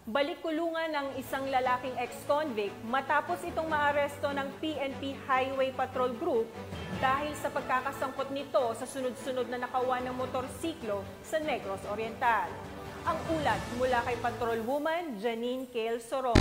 Balik kulungan ng isang lalaking ex-convict matapos itong maaresto ng PNP Highway Patrol Group dahil sa pagkakasangkot nito sa sunod-sunod na nakawan ng motorsiklo sa Negros Oriental. Ang ulat mula kay Patrolwoman Janine Kale Sorong.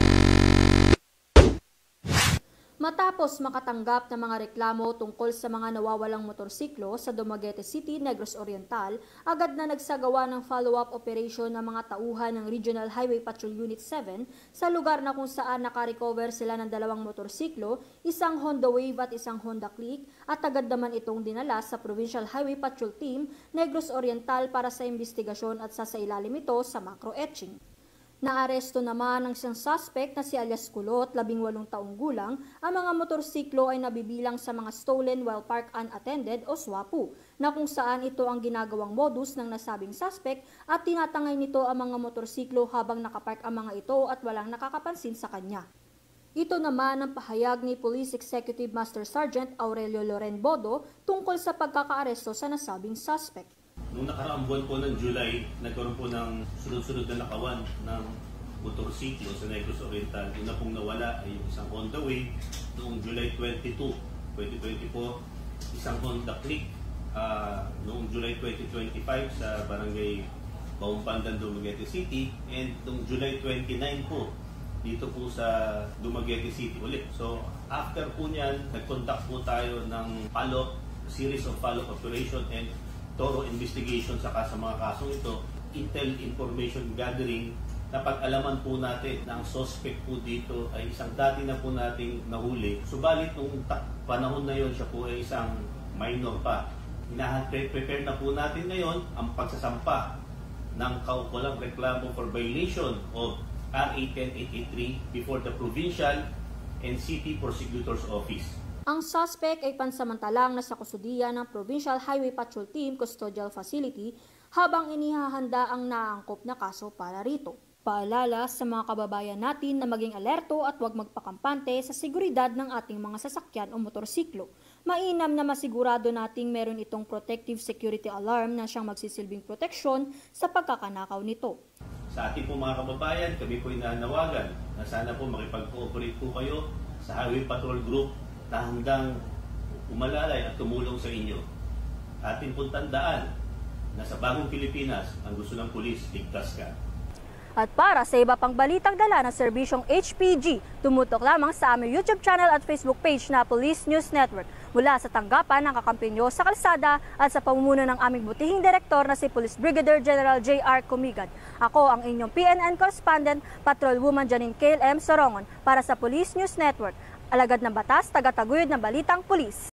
Matapos makatanggap ng mga reklamo tungkol sa mga nawawalang motorsiklo sa Dumaguete City, Negros Oriental, agad na nagsagawa ng follow-up operation ng mga tauhan ng Regional Highway Patrol Unit 7 sa lugar na kung saan nakarecover sila ng dalawang motorsiklo, isang Honda Wave at isang Honda Click, at agad naman itong dinala sa Provincial Highway Patrol Team, Negros Oriental para sa investigasyon at sasailalim ito sa macro-etching. Naaresto naman ang isang suspect na si alias Kulot, 18 taong gulang. Ang mga motorsiklo ay nabibilang sa mga stolen while park unattended o SWAPO, na kung saan ito ang ginagawang modus ng nasabing suspect at tinatangay nito ang mga motorsiklo habang nakapark ang mga ito at walang nakakapansin sa kanya. Ito naman ang pahayag ni Police Executive Master Sergeant Aurelio Loren Bodo tungkol sa pagkakaaresto sa nasabing suspect. Noong nakaraang buwan po ng July, nagkaroon po ng sunod-sunod na nakawan ng motorsiklo sa Negros Oriental. Una pong nawala ay isang Honda Wave noong July 22, 2024, isang Honda Click noong July 2025 sa Barangay Baumpandan, Dumaguete City, and noong July 29 po dito po sa Dumaguete City ulit. So after po niyan, nag-conduct po tayo ng series of follow-up operation and thorough investigation sa mga kasong ito, intel information gathering, na pag-alaman po natin na ang suspect po dito ay isang dati na po nating nahuli. Subalit nung panahon na yon siya po ay isang minor pa. Prepare na po natin ngayon ang pagsasampa ng kaukulang reklamo for violation of RA 10883 before the Provincial and City Prosecutor's Office. Ang suspect ay pansamantalang nasa kustudiya ng Provincial Highway Patrol Team Custodial Facility habang inihahanda ang naangkop na kaso para rito. Paalala sa mga kababayan natin na maging alerto at huwag magpakampante sa seguridad ng ating mga sasakyan o motorsiklo. Mainam na masigurado nating meron itong protective security alarm na siyang magsisilbing proteksyon sa pagkakanakaw nito. Sa ating po mga kababayan, kami po inanawagan na sana po makipag-cooperate po kayo sa Highway Patrol Group na handang umalalay at tumulong sa inyo. Atin pong tandaan na sa bagong Pilipinas, ang gusto ng pulis, ligtas ka. At para sa iba pang balitang dala ng serbisyong HPG, tumutok lamang sa aming YouTube channel at Facebook page na Police News Network. Mula sa tanggapan ng kakampinyo sa kalsada at sa pamumuno ng aming butihing direktor na si Police Brigadier General J.R. Comigad. Ako ang inyong PNN correspondent, Patrolwoman Janine Kale M. Sorongon para sa Police News Network. Alagad ng batas, tagataguyod ng balitang pulis.